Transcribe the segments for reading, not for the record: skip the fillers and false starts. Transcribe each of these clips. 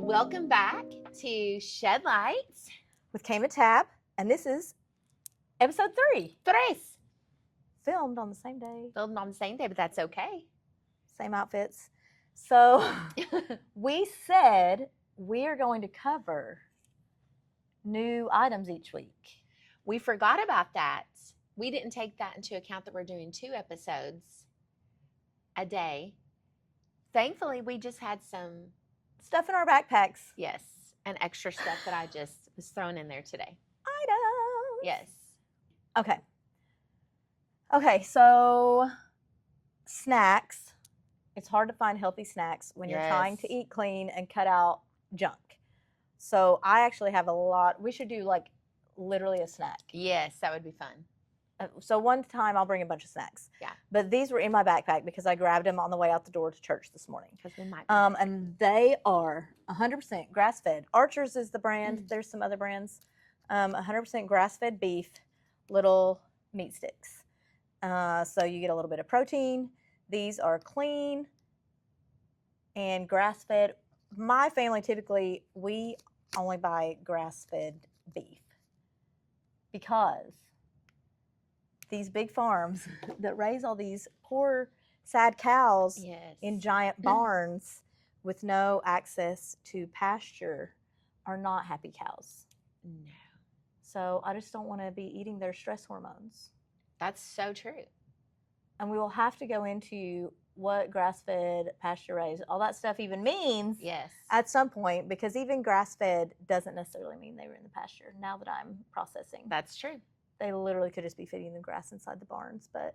Welcome back to Shed Lights with Came a Tab, and this is episode 3. Tres. Filmed on the same day. Filmed on the same day, but that's okay. Same outfits. So we said we are going to cover new items each week. We forgot about that. We didn't take that into account that we're doing 2 episodes a day. Thankfully, we just had some Stuff in our backpacks. yes, and extra stuff that I just was thrown in there today. Items. Yes. Okay, so snacks. It's hard to find healthy snacks when you're trying to eat clean and cut out junk. So I actually have a lot. We should do like literally a snack. Yes, that would be fun. So one time I'll bring a bunch of snacks. Yeah. But these were in my backpack because I grabbed them on the way out the door to church this morning. Because we might. And they are 100% grass-fed. Archer's is the brand. There's some other brands. 100% grass-fed beef, little meat sticks. So you get a little bit of protein. These are clean and grass-fed. My family typically, we only buy grass-fed beef because these big farms that raise all these poor, sad cows in giant barns with no access to pasture are not happy cows. No. So I just don't want to be eating their stress hormones. That's so true. And we will have to go into what grass-fed, pasture-raised, all that stuff even means at some point, because even grass-fed doesn't necessarily mean they were in the pasture, now that I'm processing. That's true. They literally could just be feeding them grass inside the barns, but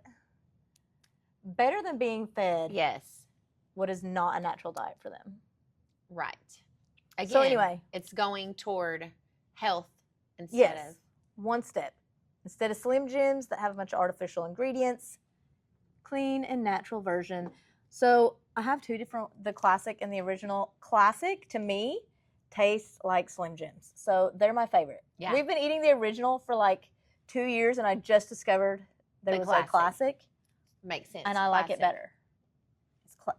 better than being fed what is not a natural diet for them. Right. Again, so anyway, it's going toward health instead of one step. Instead of Slim Jims that have a bunch of artificial ingredients, clean and natural version. So I have 2 different, the classic and the original. Classic to me tastes like Slim Jims. So they're my favorite. Yeah. We've been eating the original for like 2 years, and I just discovered there was a classic. Makes sense. And I like it better.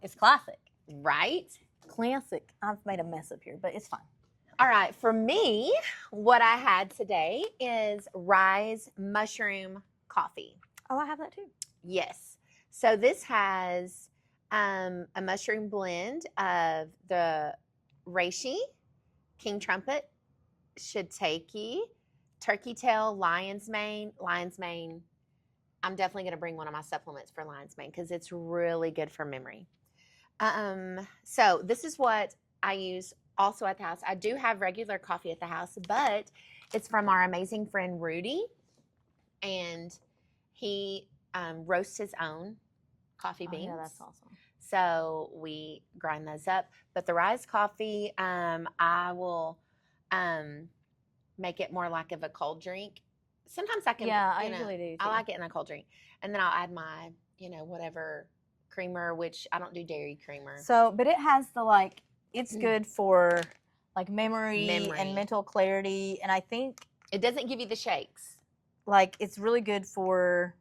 It's classic. Right? Classic. I've made a mess up here, but it's fine. All right. For me, what I had today is Rise Mushroom Coffee. Oh, I have that too. Yes. So this has a mushroom blend of the reishi, king trumpet, shiitake, turkey tail, lion's mane. I'm definitely going to bring one of my supplements for lion's mane because it's really good for memory. So this is what I use also at the house. I do have regular coffee at the house, but it's from our amazing friend Rudy, and he roasts his own coffee beans. Yeah, that's awesome. So we grind those up. But the Rise coffee, I will make it more like of a cold drink. Sometimes I can. Yeah, I usually do too. I like it in a cold drink, and then I'll add my, whatever creamer, which I don't do dairy creamer. So, but it has the it's good for like memory and mental clarity, and I think it doesn't give you the shakes. Like it's really good for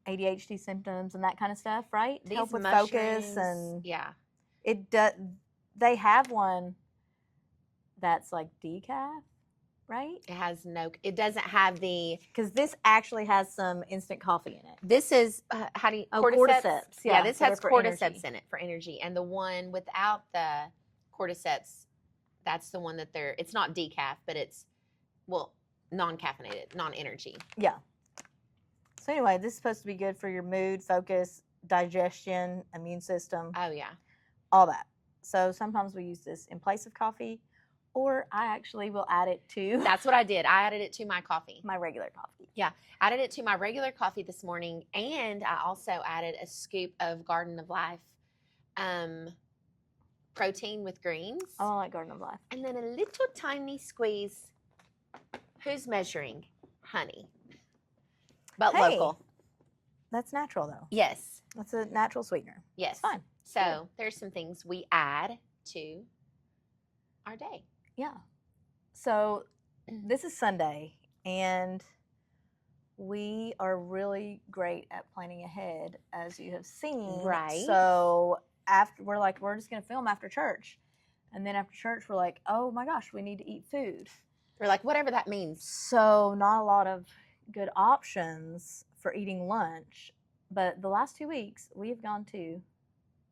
ADHD symptoms and that kind of stuff, right? These help with mushrooms, focus and it does. They have one that's like decaf, right? It has no. It doesn't have the because this actually has some instant coffee in it. This is how do you cordyceps? Yeah, this has cordyceps in it for energy, and the one without the cordyceps, that's the one that it's not decaf, but it's non-caffeinated, non-energy. Yeah. So anyway, this is supposed to be good for your mood, focus, digestion, immune system. Oh yeah, all that. So sometimes we use this in place of coffee, or I actually will add it to. That's what I did. I added it to my coffee. My regular coffee. Yeah, added it to my regular coffee this morning, and I also added a scoop of Garden of Life protein with greens. Oh, I like Garden of Life. And then a little tiny squeeze. Who's measuring? Honey. But local. That's natural, though. Yes. That's a natural sweetener. Yes. It's fine. So there's some things we add to our day. Yeah. So this is Sunday, and we are really great at planning ahead, as you have seen. Right. So we're just going to film after church. And then after church, we're like, oh my gosh, we need to eat food. Or like whatever that means. So not a lot of good options for eating lunch. But the last 2 weeks, we've gone to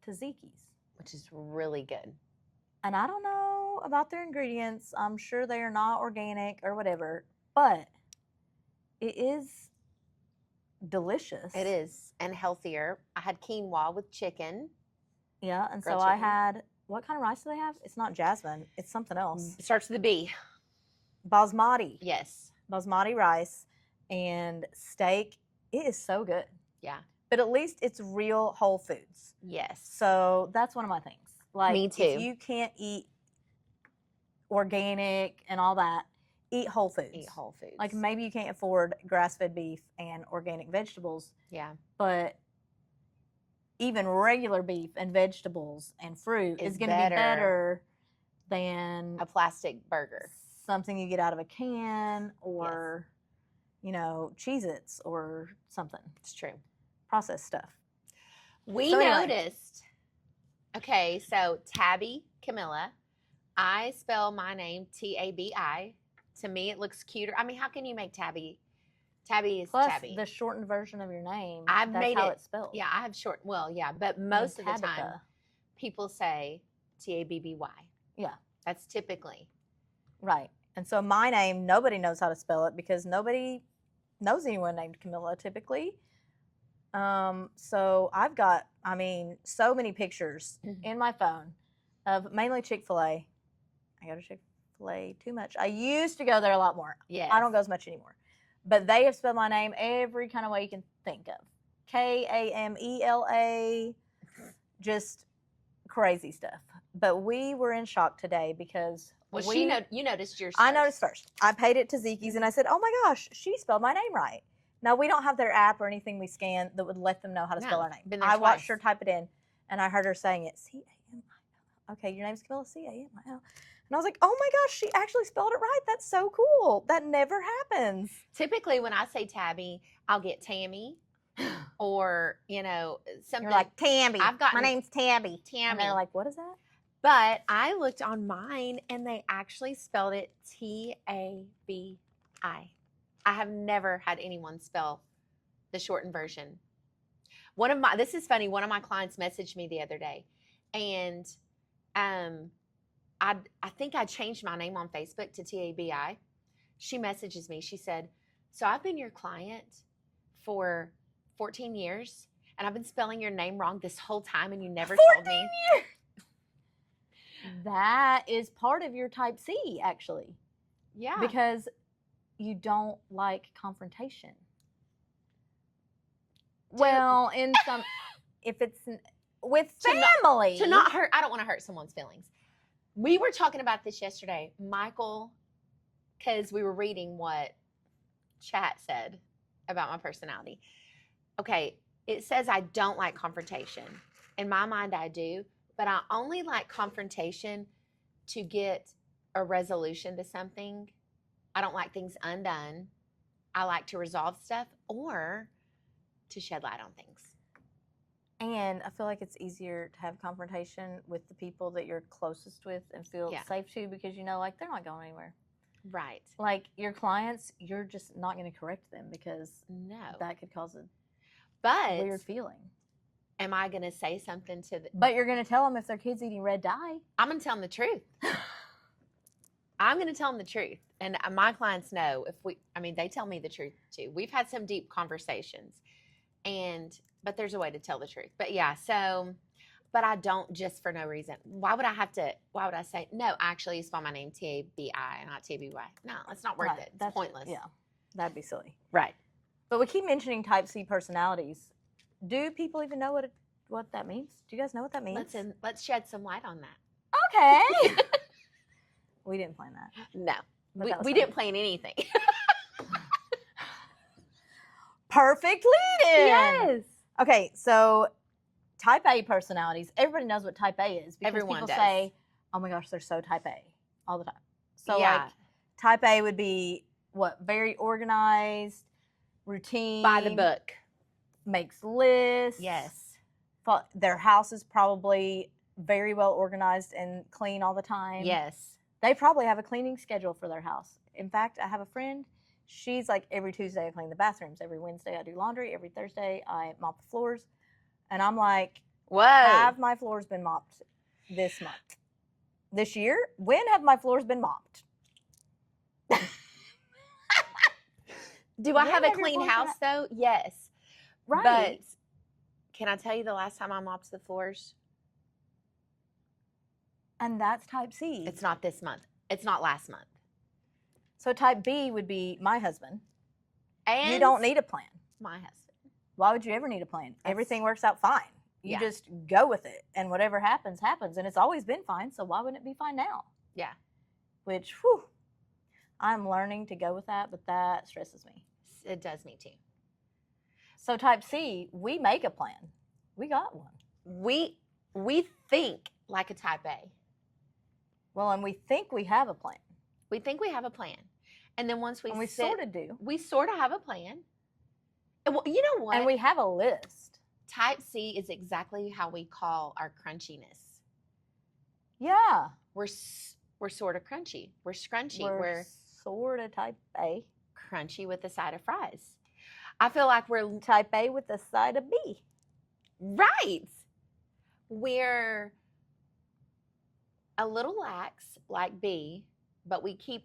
Tzatziki's. Which is really good. And I don't know about their ingredients. I'm sure they are not organic or whatever. But it is delicious. It is. And healthier. I had quinoa with chicken. Yeah, and so Grilled I chicken. had, what kind of rice do they have? It's not jasmine. It's something else. It starts with a B. Basmati. Yes. Basmati rice and steak. It is so good. Yeah. But at least it's real whole foods. Yes. So that's one of my things. Like, Me too. if you can't eat organic and all that, eat whole foods. Eat whole foods. Like, maybe you can't afford grass-fed beef and organic vegetables, yeah. but even regular beef and vegetables and fruit is going to be better than a plastic burger. Something you get out of a can or, you know, Cheez-Its or something. It's true. Processed stuff. We noticed. Okay, so Tabby Camilla. I spell my name Tabi. To me, it looks cuter. I mean, how can you make Tabby? Tabby is Plus, Tabby. the shortened version of your name. I've that's made how it. it's spelled. Yeah, I have short. Well, yeah, but most of the time, Tabitha. people say Tabby. Yeah. That's typically. Right. And so my name, nobody knows how to spell it because nobody knows anyone named Camilla typically. So I've got, I mean, so many pictures in my phone of mainly Chick-fil-A. I go to Chick-fil-A too much. I used to go there a lot more. Yeah. I don't go as much anymore. But they have spelled my name every kind of way you can think of. Kamela, just crazy stuff. But we were in shock today because Well, you noticed yours. I noticed first. I paid it to Tzatziki's and I said, oh my gosh, she spelled my name right. Now, we don't have their app or anything we scan that would let them know how to spell our name. Been there I watched twice. her type it in and I heard her saying it. C-A-M-I-L. Okay, your name's Camilla, C-A-M-I-L. And I was like, oh my gosh, she actually spelled it right. That's so cool. That never happens. Typically, when I say Tabby, I'll get Tammy or, you know, something. You're like, Tammy. My name's Tabby. Tammy. And they're like, what is that? But I looked on mine and they actually spelled it Tabi. I have never had anyone spell the shortened version. This is funny, one of my clients messaged me the other day and I think I changed my name on Facebook to Tabi. She messages me. She said, so I've been your client for 14 years and I've been spelling your name wrong this whole time and you never told me. 14 years. That is part of your type C, actually. Yeah. Because you don't like confrontation. Well, in some, if it's with family. To not hurt, I don't want to hurt someone's feelings. We were talking about this yesterday, Michael, because we were reading what chat said about my personality. Okay, it says I don't like confrontation. In my mind, I do, but I only like confrontation to get a resolution to something. I don't like things undone. I like to resolve stuff or to shed light on things. And I feel like it's easier to have confrontation with the people that you're closest with and feel safe to because you know, like, they're not going anywhere. Right. Like, your clients, you're just not going to correct them because that could cause a weird feeling. Am I going to say something to But you're going to tell them if their kid's eating red dye. I'm going to tell them the truth. I'm going to tell them the truth. And my clients know they tell me the truth too. We've had some deep conversations but there's a way to tell the truth. But yeah, but I don't just for no reason. Why would I say, no, actually you spell my name Tabi, not Tby. No, it's not worth it. It's pointless. Yeah, that'd be silly. Right. But we keep mentioning type C personalities. Do people even know what that means? Do you guys know what that means? Let's shed some light on that. Okay. We didn't plan that. No. We didn't plan anything. Perfect lead-in. Yes. Okay, so type A personalities. Everybody knows what type A is because Everyone people does. say, "Oh my gosh, they're so type A all the time." So like type A would be what? Very organized, routine, by the book, makes lists. Yes. Their house is probably very well organized and clean all the time. Yes. They probably have a cleaning schedule for their house. In fact, I have a friend. She's like, every Tuesday I clean the bathrooms. Every Wednesday I do laundry. Every Thursday I mop the floors. And I'm like, Whoa. have my floors been mopped this month? This year? When have my floors been mopped? Do I When have a have your clean floors house though? Yes. Right. But can I tell you the last time I mopped the floors? And that's type C. It's not this month. It's not last month. So type B would be my husband. And You don't need a plan. my husband. Why would you ever need a plan? That's- Everything works out fine. You Yeah. just go with it. And whatever happens, happens. And it's always been fine. So why wouldn't it be fine now? Yeah. Which, whew, I'm learning to go with that, but that stresses me. It does me too. So type C, we make a plan. We got one. We think like a type A. Well, and we think we have a plan. We think we have a plan. And then once we And we sit, sort of do. we sort of have a plan. And well, you know what? And we have a list. Type C is exactly how we call our crunchiness. Yeah. We're sort of crunchy. We're scrunchy. We're sort of type A. Crunchy with a side of fries. I feel like we're Type A with a side of B. right. We're a little lax like B, but we keep,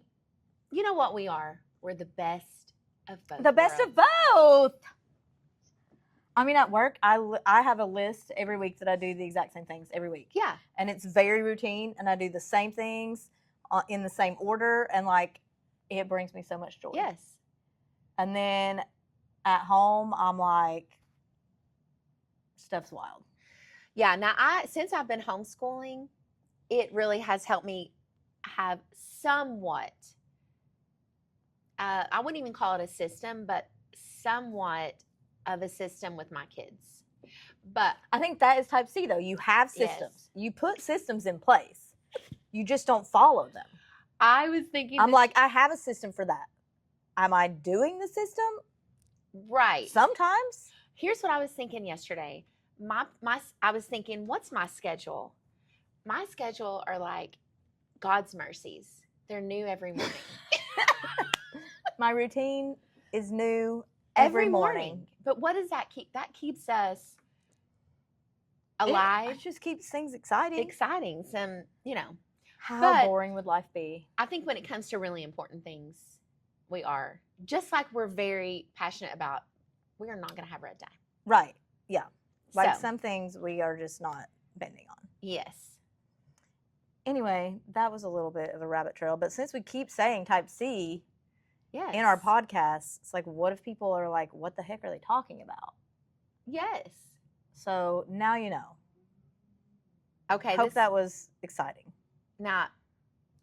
you know what we are? We're the best of both. The best of worlds. both. I mean, at work, I have a list every week that I do the exact same things every week. Yeah. And it's very routine, and I do the same things in the same order, and like, it brings me so much joy. Yes. And then at home, I'm like, stuff's wild. Yeah. Now, since I've been homeschooling, it really has helped me have somewhat, I wouldn't even call it a system, but somewhat of a system with my kids. But I think that is type C, though. You have systems. Yes. You put systems in place. You just don't follow them. I was thinking, I'm like, I have a system for that. Am I doing the system? right. Sometimes. Here's what I was thinking yesterday. I was thinking, what's my schedule? My schedule are like God's mercies. They're new every morning. My routine is new every morning. But what does that keep? That keeps us It alive, just keeps things exciting. exciting. Some, How but- boring would life be? I think when it comes to really important things, we are. Just like we're very passionate about, we are not going to have red dye. Right. Yeah. Like So, some things we are just not bending on. yes. Anyway, that was a little bit of a rabbit trail. But since we keep saying type C Yes. in our podcasts, it's like, what if people are like, what the heck are they talking about? Yes. So now you know. Okay. Hope that was exciting. Now,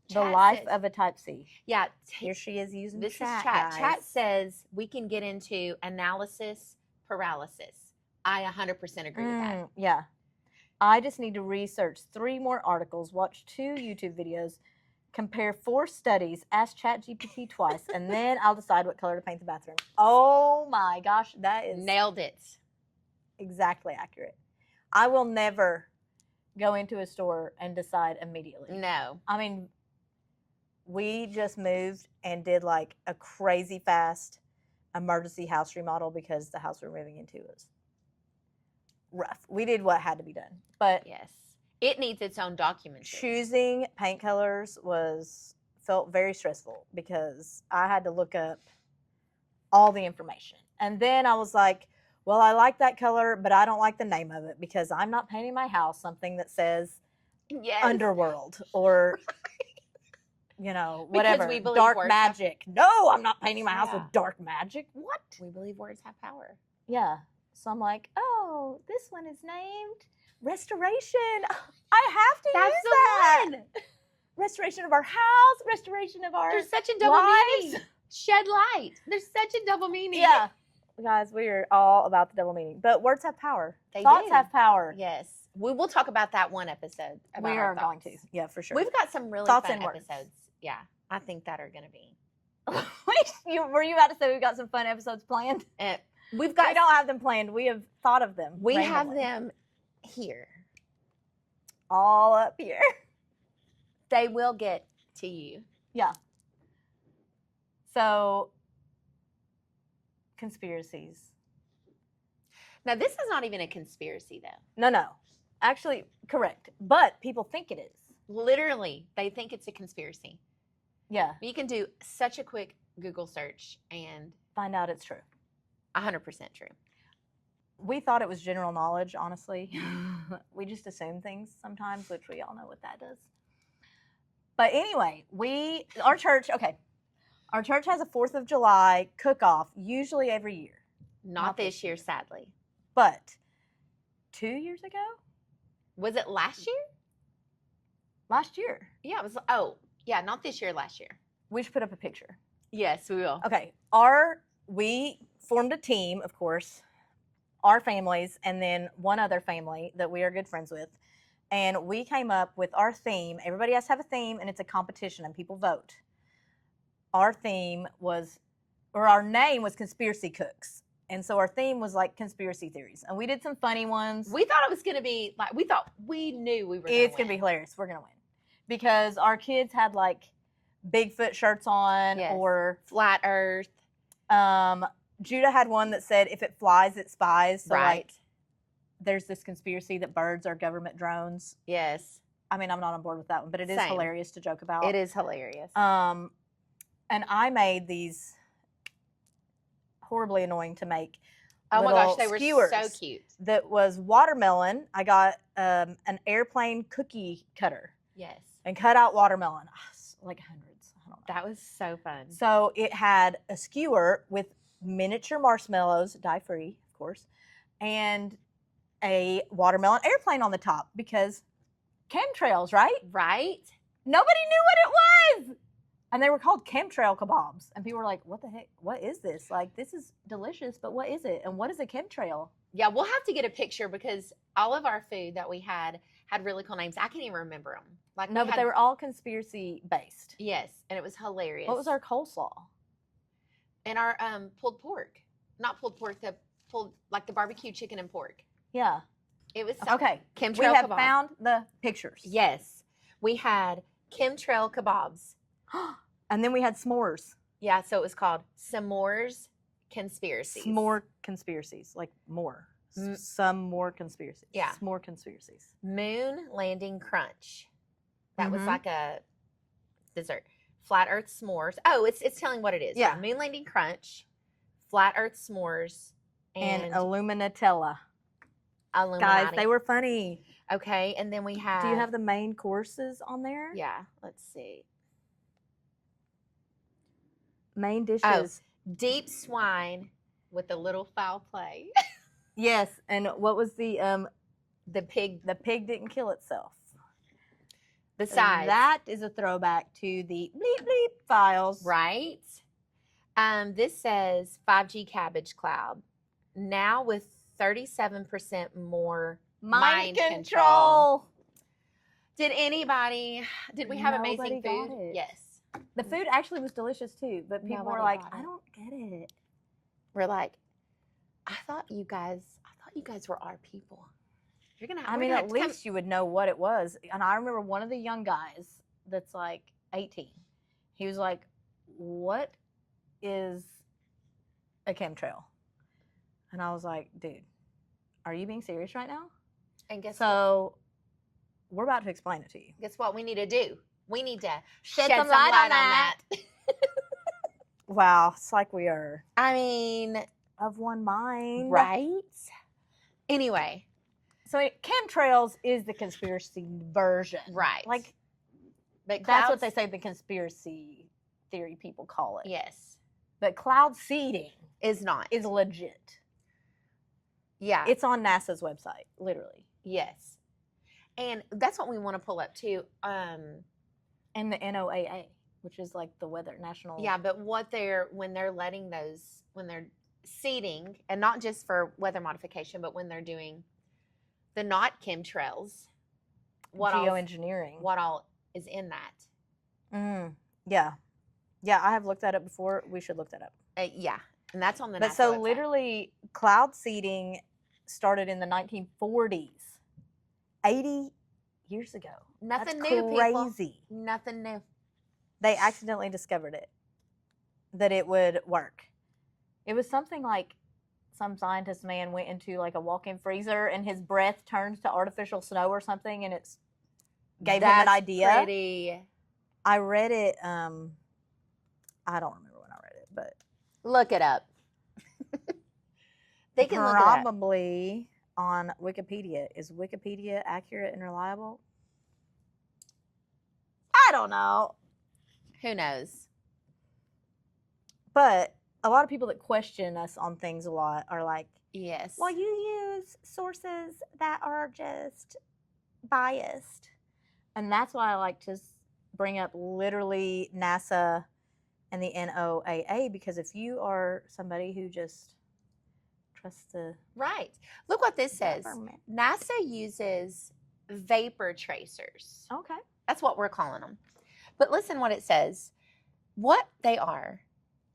The chat life says- of a type C. Yeah. Here she is using This chat, is chat. guys. Chat says we can get into analysis paralysis. I 100% agree with that. Yeah. I just need to research 3 more articles, watch 2 YouTube videos, compare 4 studies, ask ChatGPT twice, and then I'll decide what color to paint the bathroom. Oh my gosh, that is Nailed it. exactly accurate. I will never go into a store and decide immediately. No. I mean, we just moved and did like a crazy fast emergency house remodel because the house we're moving into was rough. We did what had to be done. But Yes. It needs its own document. choosing paint colors felt very stressful because I had to look up all the information. And then I was like, well, I like that color, but I don't like the name of it because I'm not painting my house something that says Yes. Underworld or whatever. we believe Dark words have- magic. No, I'm not painting my house Yeah. with dark magic. What? We believe words have power. Yeah. So I'm like, oh, this one is named Restoration. I have to That's use the that. one. Restoration of our house, restoration of our There's such a double lives. meaning. Shed light. There's such a double meaning. Yeah. Guys, we are all about the double meaning. But words have power. They Thoughts do. have power. Yes. We will talk about that one episode. We about our are going thoughts. to. Yeah, for sure. We've got some really Thoughts fun and words. episodes. Yeah. I think that are going to be. Were you about to say we've got some fun episodes planned? We've got. We don't have them planned. We have thought of them. We have randomly. them here. all up here. They will get to you. Yeah. So, conspiracies. Now, this is not even a conspiracy, though. No. Actually, correct. But people think it is. Literally, they think it's a conspiracy. Yeah. But you can do such a quick Google search and Find out it's true. 100% true. We thought it was general knowledge, honestly. We just assume things sometimes, which we all know what that does. But anyway, our church has a 4th of July cook-off, usually every year. Not this year, sadly. But 2 years ago? Was it last year? Last year. Yeah, it was. Not this year, last year. We should put up a picture. Yes, we will. Okay. We formed a team, of course, our families, and then one other family that we are good friends with. And we came up with our theme. Everybody has to have a theme, and it's a competition, and people vote. Our name was Conspiracy Cooks. And so our theme was like conspiracy theories. And we did some funny ones. We thought it was going to be like, we knew we were going to It's going to be hilarious. We're going to win. Because our kids had like Bigfoot shirts on, Yes. or Flat Earth. Judah had one that said, if it flies, it spies. So Right. like, there's this conspiracy that birds are government drones. Yes. I mean, I'm not on board with that one, but it is Same. hilarious to joke about. It is hilarious. And I made these horribly annoying to make. Oh my gosh, little they were skewers so cute. That was watermelon. I got an airplane cookie cutter Yes. and cut out watermelon. Like hundreds. I don't know. That was so fun. So it had a skewer with miniature marshmallows, dye-free, of course, and a watermelon airplane on the top because chemtrails, right? Right? Nobody knew what it was. And they were called chemtrail kebabs. And people were like, what the heck? What is this? Like, this is delicious, but what is it? And what is a chemtrail? Yeah, we'll have to get a picture because all of our food that we had really cool names. I can't even remember them. Like No, but they were all conspiracy based. Yes, and it was hilarious. What was our coleslaw? And our pulled pork. Not pulled pork, the barbecue chicken and pork. Yeah. It was so Okay. chemtrail We have kebab. found the pictures. Yes. We had chemtrail kebabs. And then we had s'mores. Yeah, so it was called S'mores Conspiracies. S'more conspiracies. Like more. Some more conspiracies. Yeah. S'more conspiracies. Moon Landing Crunch. That was Mhm. like a dessert. Flat Earth S'mores. Oh, it's telling what it is. Yeah. Moon Landing Crunch, Flat Earth S'mores, And and Illuminatella. Illuminati. Guys, they were funny. Okay, and then we have. Do you have the main courses on there? Yeah, let's see. Main dishes. Deep swine with a little foul play. Yes. And what was the pig. The pig didn't kill itself. Besides That is a throwback to the bleep bleep files. right? This says 5G cabbage cloud. Now with 37% more Mind control. control. Did we have amazing Nobody got food? it. Yes. The food actually was delicious too, but people were Nobody like, got I it. don't get it. We're like, I thought you guys were our people. You're gonna. I mean, at least you would know what it was. And I remember one of the young guys that's like 18. He was like, what is a chemtrail? And I was like, dude, are you being serious right now? And guess what? So we're about to explain it to you. Guess what we need to do? We need to Shed shed some some light light on on that. that. Wow, it's like we are I mean, of one mind. right? Anyway, So chemtrails is the conspiracy version. right. Like, but that's what clouds- they say the conspiracy theory people call it. Yes, But cloud seeding is not. is legit. Yeah. It's on NASA's website, literally. Yes. And that's what we want to pull up too. And the NOAA, which is like the weather national. Yeah, but when they're seeding, and not just for weather modification, but when they're doing the not chemtrails, geoengineering. what all is in that? Yeah. Yeah, I have looked that up before. We should look that up. Yeah, and that's on the. But NASA so website. literally, cloud seeding started in the 1940s. 80 years ago. Nothing That's new, people. crazy. Nothing new. They accidentally discovered it, that it would work. It was something like some scientist man went into like a walk-in freezer and his breath turned to artificial snow or something, and it's gave him an idea. Pretty. I read it. I don't remember when I read it, but Look it up. They can look it up. probably on Wikipedia. Is Wikipedia accurate and reliable? I don't know. Who knows? But a lot of people that question us on things a lot are like, Yes. well, you use sources that are just biased. And that's why I like to bring up literally NASA and the NOAA, because if you are somebody who just trusts the Right. Look what this says. government. NASA uses vapor tracers. Okay. That's what we're calling them. But listen what it says. What they are.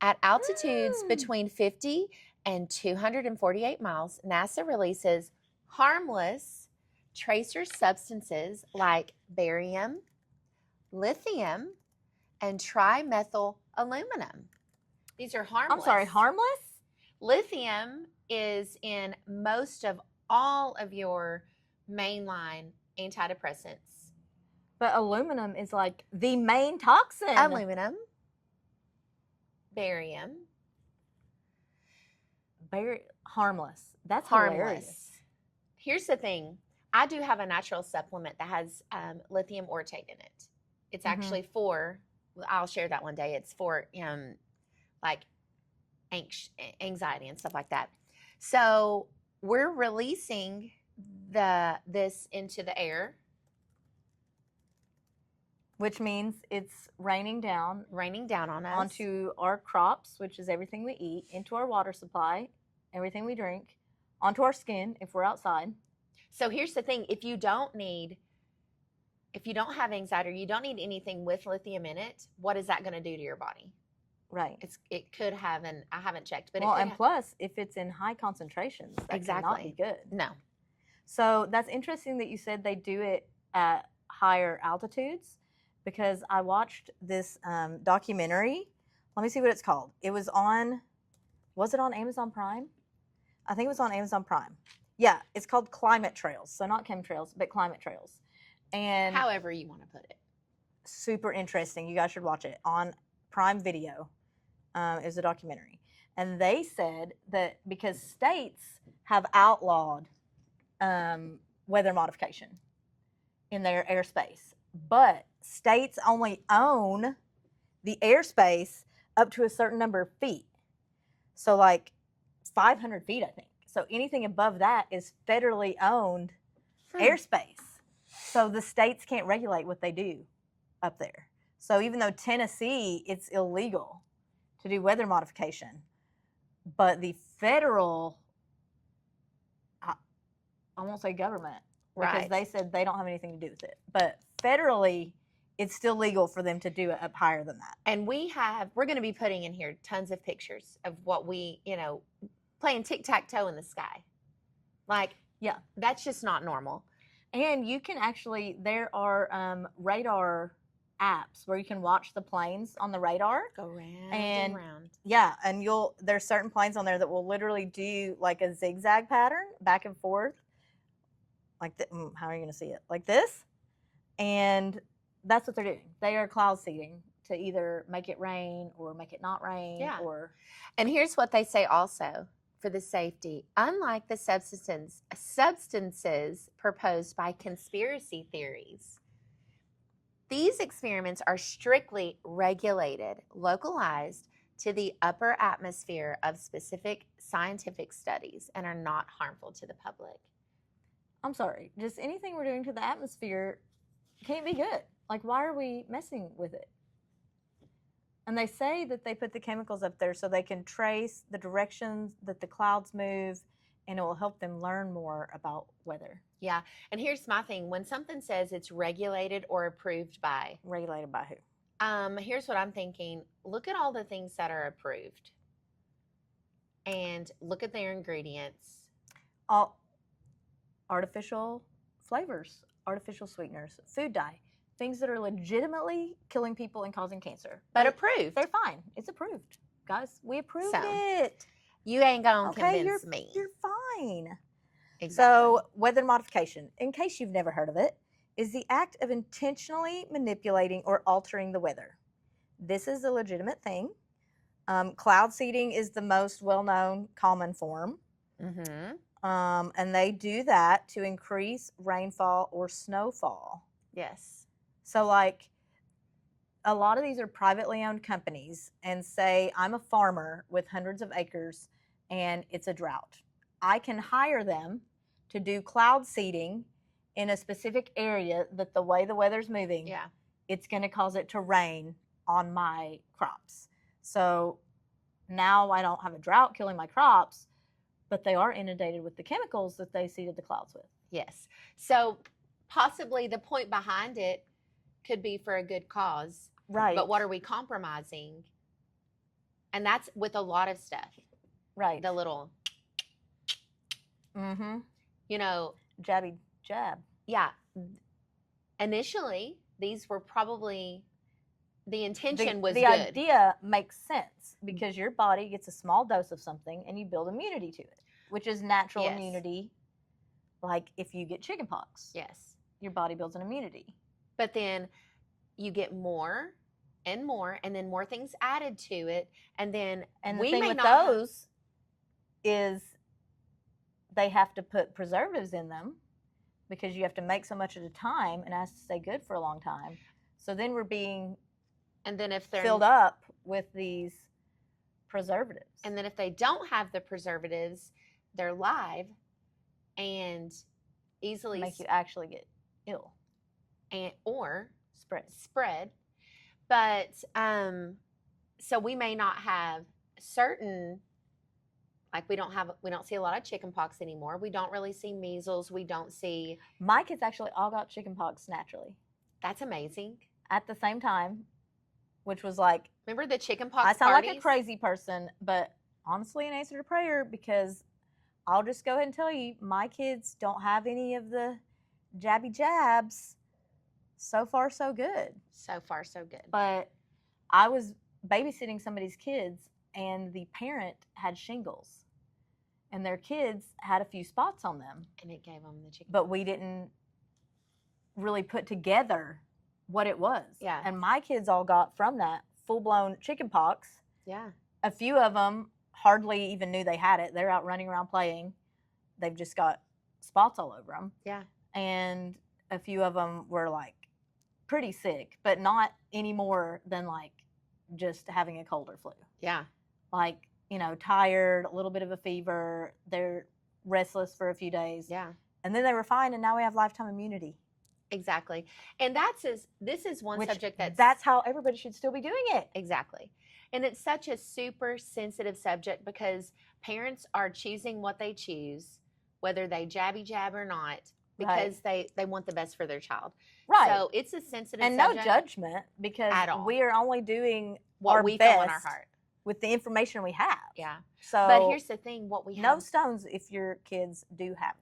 At altitudes between 50 and 248 miles, NASA releases harmless tracer substances like barium, lithium, and trimethyl aluminum. These are harmless. I'm sorry, harmless? Lithium is in most of all of your mainline antidepressants. But aluminum is like the main toxin. Aluminum, barium, harmless. That's harmless. hilarious. Here's the thing. I do have a natural supplement that has lithium orotate in it. It's actually for, I'll share that one day. It's for like anxiety and stuff like that. So we're releasing this into the air. Which means it's raining down on us. onto our crops, which is everything we eat, into our water supply, everything we drink, onto our skin if we're outside. So here's the thing. If you don't have anxiety or you don't need anything with lithium in it, what is that going to do to your body? Right. It could have, and I haven't checked, but well, it could and plus, if it's in high concentrations, that cannot be good. No. So that's interesting that you said they do it at higher altitudes, because I watched this documentary. Let me see what it's called. It was it on Amazon Prime? I think it was on Amazon Prime. Yeah, it's called Climate Trails. So not chemtrails, but climate trails. And however you want to put it. Super interesting. You guys should watch it on Prime Video. It was a documentary. And they said that because states have outlawed weather modification in their airspace, but states only own the airspace up to a certain number of feet. So like 500 feet, I think. So anything above that is federally owned airspace. So the states can't regulate what they do up there. So even though Tennessee, it's illegal to do weather modification, but the federal, I won't say government, because they said they don't have anything to do with it. But federally, it's still legal for them to do it up higher than that. And we're going to be putting in here tons of pictures of what we, playing tic-tac-toe in the sky. Like, yeah, that's just not normal. And you can actually, there are radar apps where you can watch the planes on the radar. Go round and round. Yeah, and there's certain planes on there that will literally do like a zigzag pattern back and forth. Like, how are you going to see it? Like this? And that's what they're doing. They are cloud seeding to either make it rain or make it not rain. Yeah. And here's what they say also for the safety. Unlike the substances proposed by conspiracy theories, these experiments are strictly regulated, localized to the upper atmosphere of specific scientific studies, and are not harmful to the public. I'm sorry, just anything we're doing to the atmosphere can't be good. Like, why are we messing with it? And they say that they put the chemicals up there so they can trace the directions that the clouds move, and it will help them learn more about weather. Yeah, and here's my thing. When something says it's regulated or approved by. Regulated by who? Here's what I'm thinking. Look at all the things that are approved. And look at their ingredients. All artificial flavors artificial sweeteners, food dye, things that are legitimately killing people and causing cancer. But approved. They're fine. It's approved. Guys, we approved So, it. You ain't gonna Okay, convince me. You're fine. Exactly. So, weather modification, in case you've never heard of it, is the act of intentionally manipulating or altering the weather. This is a legitimate thing. Cloud seeding is the most well-known common form. And they do that to increase rainfall or snowfall. Yes. So, like, a lot of these are privately owned companies, and say I'm a farmer with hundreds of acres and it's a drought. I can hire them to do cloud seeding in a specific area that the way the weather's moving, it's going to cause it to rain on my crops. So now I don't have a drought killing my crops, but they are inundated with the chemicals that they seeded the clouds with. Yes. So possibly the point behind it could be for a good cause. Right. But what are we compromising? And that's with a lot of stuff. Right. The little, you know. Jabby jab. Yeah. Initially, these were probably, the intention was good. The idea makes sense because your body gets a small dose of something and you build immunity to it, which is natural immunity. Like if you get chickenpox. Yes. Your body builds an immunity. But then you get more and more, and then more things added to it. And then the thing with those is they have to put preservatives in them because you have to make so much at a time and it has to stay good for a long time. So then we're being if they're filled up with these preservatives. And then if they don't have the preservatives, they're live and easily make you actually get ill or spread. But so we may not have certain, like we don't see a lot of chickenpox anymore. We don't really see measles. We don't see. My kids actually all got chickenpox naturally. That's amazing. At the same time, which was like, remember the chickenpox I sound parties? like a crazy person, but honestly an answer to prayer, because I'll just go ahead and tell you, my kids don't have any of the jabby jabs. So far, so good. So far, so good. But I was babysitting somebody's kids, and the parent had shingles, and their kids had a few spots on them. And it gave them the chicken. But we didn't really put together what it was. Yeah. And my kids all got from that full-blown chicken pox. Yeah. A few of them hardly even knew they had it. They're out running around playing. They've just got spots all over them. Yeah. And a few of them were like pretty sick, but not any more than like just having a cold or flu. Yeah. Like, you know, tired, a little bit of a fever. They're restless for a few days. Yeah. And then they were fine, and now we have lifetime immunity. Exactly. And this is one subject that's how everybody should still be doing it. Exactly. And it's such a super sensitive subject because parents are choosing what they choose, whether they jabby jab or not, because they want the best for their child. Right. So it's a sensitive and subject. And no judgment, because we are only doing what we feel in our heart with the information we have. Yeah. So, but here's the thing, what we have. No stones if your kids do have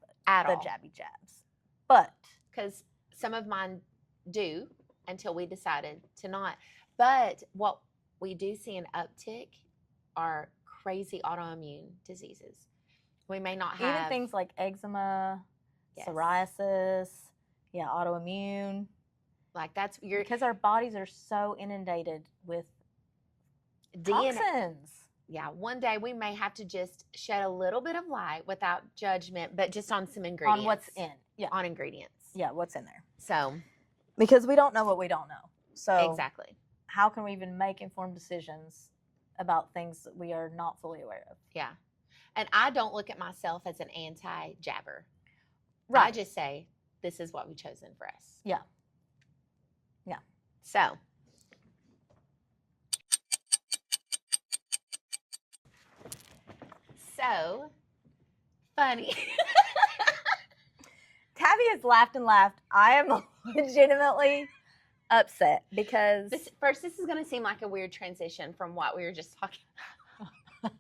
the jabby jabs. But. Because some of mine do until we decided to not. But what we do see an uptick are crazy autoimmune diseases. We may not have. Even things like eczema, psoriasis, autoimmune. Like because our bodies are so inundated with toxins. Yeah, one day we may have to just shed a little bit of light without judgment, but just on some ingredients. On what's in. Yeah. On ingredients. Yeah, what's in there. So. Because we don't know what we don't know. So. Exactly. How can we even make informed decisions about things that we are not fully aware of? Yeah. And I don't look at myself as an anti-jabber. Right. I just say, this is what we've chosen for us. Yeah. Yeah. So. Funny. Tabby has laughed and laughed. I am legitimately upset because this is going to seem like a weird transition from what we were just talking about.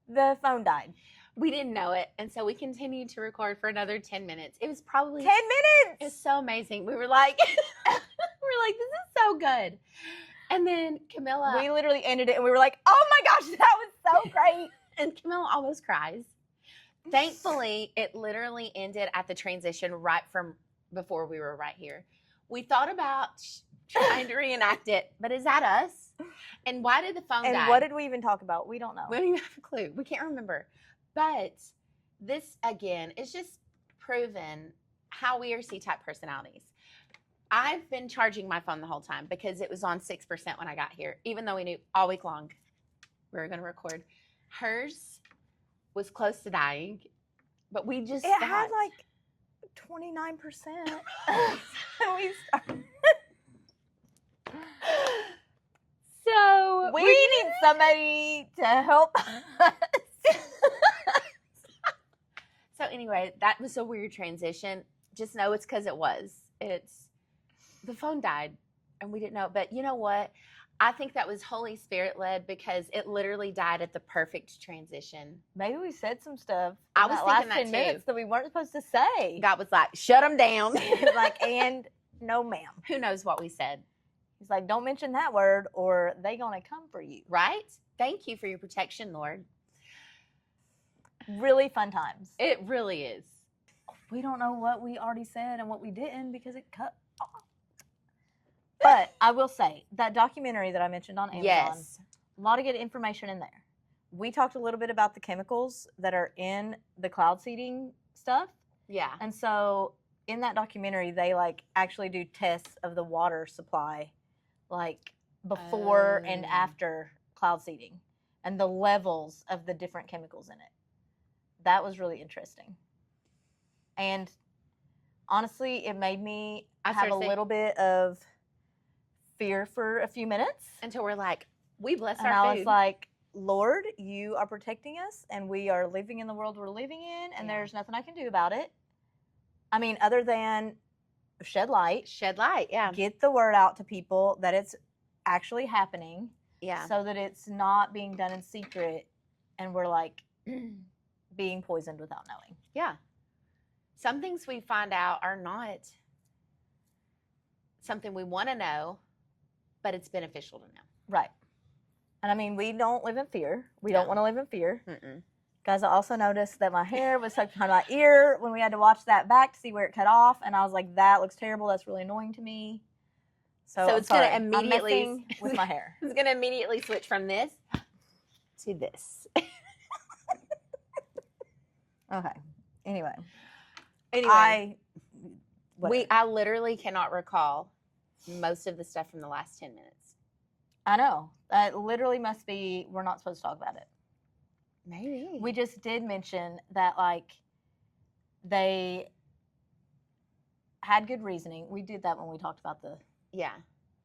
The phone died. We didn't know it. And so we continued to record for another 10 minutes. It was probably 10 It was minutes. so amazing. We were like, this is so good. And then Camilla We literally ended it and we were like, oh my gosh, that was so great. and Camilla almost cries. Thankfully, it literally ended at the transition right from before we were right here. We thought about trying to reenact it, but is that us? And why did the phone die? And what did we even talk about? We don't know. We don't even have a clue. We can't remember. But this, again, is just proven how we are C-type personalities. I've been charging my phone the whole time because it was on 6% when I got here, even though we knew all week long we were going to record. Hers was close to dying, but we just It had like 29%. We started. So We need somebody to help us. So anyway, that was a weird transition. Just know it's because it was. It's the phone died and we didn't know. But you know what? I think that was Holy Spirit led because it literally died at the perfect transition. Maybe we said some stuff. I in was that thinking last that 10 too. minutes that we weren't supposed to say. God was like, shut them down. Like, and no, ma'am. Who knows what we said, He's like, don't mention that word or they gonna come for you. right? Thank you for your protection, Lord. Really fun times. It really is. We don't know what we already said and what we didn't because it cut off. But I will say that documentary that I mentioned on Amazon, Yes. a lot of good information in there. We talked a little bit about the chemicals that are in the cloud seeding stuff. Yeah. And so in that documentary, they like actually do tests of the water supply, like before and Oh. after cloud seeding and the levels of the different chemicals in it. That was really interesting. And honestly, it made me I have a started little bit of fear for a few minutes. Until we're like, we bless And our I food. was like, Lord, you are protecting us and we are living in the world we're living in and Yeah. there's nothing I can do about it. I mean, other than shed light, shed light. Yeah. get the word out to people that it's actually happening Yeah. so that it's not being done in secret and we're like being poisoned without knowing. Yeah. Some things we find out are not something we want to know, but it's beneficial to know. Right. And I mean, we don't live in fear. We No. don't want to live in fear. Mm-mm. Guys, I also noticed that my hair was tucked behind my ear when we had to watch that back to see where it cut off. And I was like, that looks terrible. That's really annoying to me. So I'm it's going sorry. to immediately I'm messing with my hair. It's going to immediately switch from this to this. Okay. Anyway. Anyway, I literally cannot recall most of the stuff from the last 10 minutes. I know. That literally must be, we're not supposed to talk about it. Maybe. We just did mention that, like, they had good reasoning. We did that when we talked about the Yeah.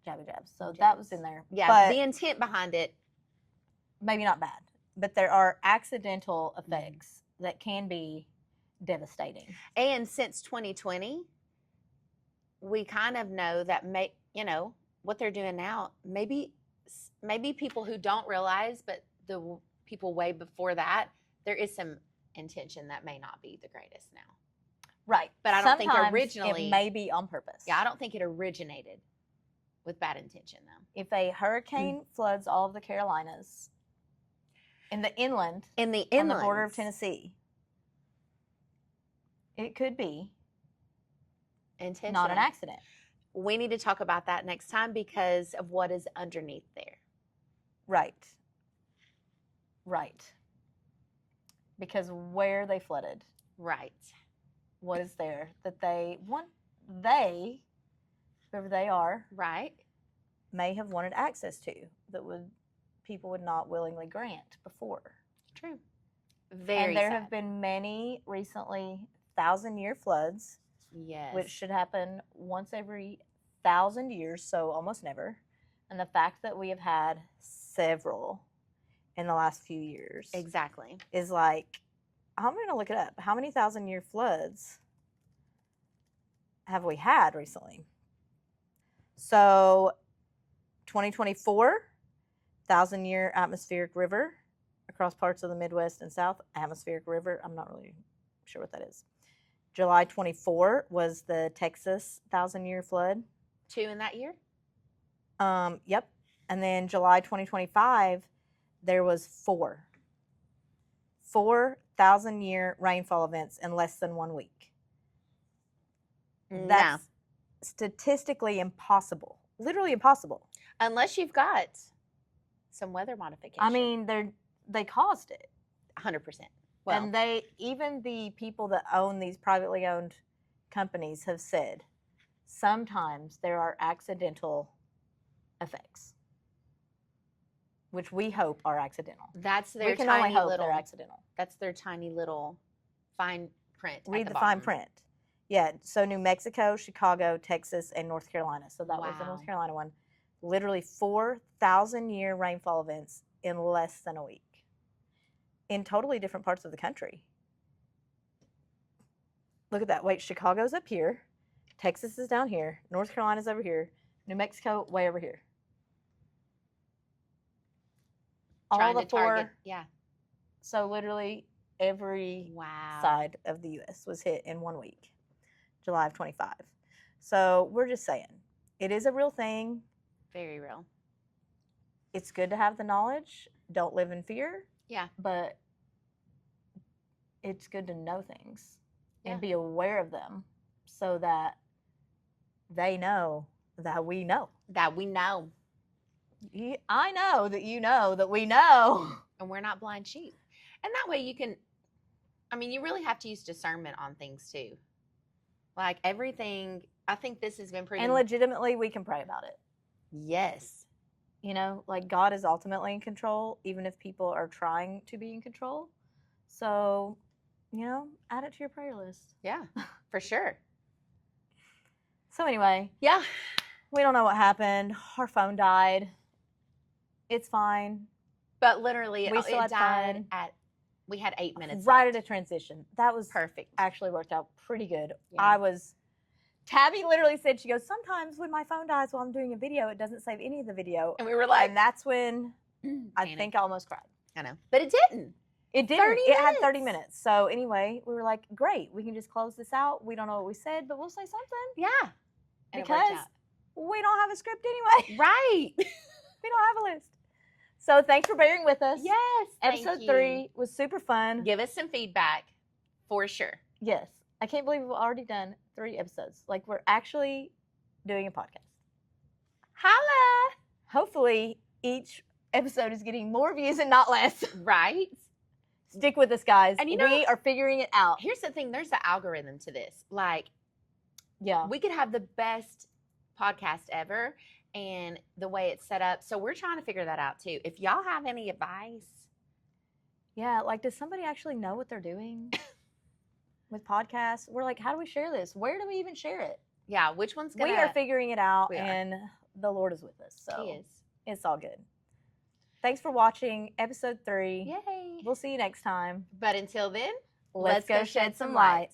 jabby jabs. So Jabs. that was in there. Yeah. But The intent behind it. maybe not bad. But there are accidental effects that can be devastating. And since 2020, we kind of know that, what they're doing now, maybe people who don't realize, but the people way before that, there is some intention that may not be the greatest now. Right. But I don't think Sometimes originally. it may be on purpose. Yeah, I don't think it originated with bad intention, though. If a hurricane floods all of the Carolinas in the inland, In the on the inland. border of Tennessee, it could be Intentional. not an accident. We need to talk about that next time because of what is underneath there. Right. Right. Because where they flooded, Right. what is there that whoever they are, Right. may have wanted access to that people would not willingly grant before. True. Very And there sad. have been many recently 1,000-year floods, Yes. which should happen once every 1,000 years, so almost never. And the fact that we have had several in the last few years Exactly. is like, I'm going to look it up. How many 1,000-year floods have we had recently? So 2024, 1,000-year atmospheric river across parts of the Midwest and South. Atmospheric river. I'm not really sure what that is. July 24 was the Texas 1,000-year flood. 2 in that year? Yep. And then July 2025, there was 4 1,000-year rainfall events in less than 1 week. That's statistically impossible. Literally impossible. Unless you've got some weather modification. I mean, they caused it. 100%. Well, And even the people that own these privately owned companies have said sometimes there are accidental effects, which we hope are accidental. that's their We can tiny only hope little. they're accidental. That's their tiny little fine print. Read at the fine bottom. print. Yeah, so New Mexico, Chicago, Texas, and North Carolina. So that was the Wow. North Carolina one. Literally 4,000-year rainfall events in less than a week in totally different parts of the country. Look at that. Wait, Chicago's up here. Texas is down here. North Carolina's over here. New Mexico, way over here. Trying All to the 4. target. Yeah. So literally every Wow. side of the U.S. was hit in 1 week, July of 25. So we're just saying, it is a real thing. Very real. It's good to have the knowledge. Don't live in fear. Yeah. But it's good to know things Yeah. and be aware of them so that they know that we know. That we know. I know that you know that we know. And we're not blind sheep. And that way you can, I mean, you really have to use discernment on things too. Like everything, I think this has been proven. And legitimately, we can pray about it. Yes. You know, like God is ultimately in control, even if people are trying to be in control. So, you know, add it to your prayer list. Yeah, for sure. So, anyway, Yeah. we don't know what happened. Our phone died. It's fine. But literally, We still it had died fun. we had 8 minutes Right left. at a transition. That was Perfect. actually worked out pretty good. Yeah. Tabby literally said, she goes, sometimes when my phone dies while I'm doing a video, it doesn't save any of the video. And we were like, And that's when I panic. think I almost cried. I know. But it didn't. It didn't. 30 It had 30 minutes. minutes. So anyway, we were like, great. We can just close this out. We don't know what we said, but we'll say something. Yeah. And it worked Because out. we don't have a script anyway. Right. We don't have a list. So thanks for bearing with us. Yes. Episode 3 was super fun. Give us some feedback for sure. Yes. I can't believe we've already done 3 episodes. Like, we're actually doing a podcast. Holla. Hopefully, each episode is getting more views and not less. Right. Stick with us, guys. And you know- we are figuring it out. Here's the thing. There's an algorithm to this. Like, Yeah. we could have the best podcast ever and the way it's set up. So we're trying to figure that out too. If y'all have any advice, Yeah. Like, does somebody actually know what they're doing with podcasts? We're like, how do we share this? Where do we even share it? yeah, which one's gonna? We are figuring it out, We are. and the Lord is with us. So He is. it's all good. Thanks for watching episode 3. Yay! We'll see you next time. But until then, Let's go shed some light.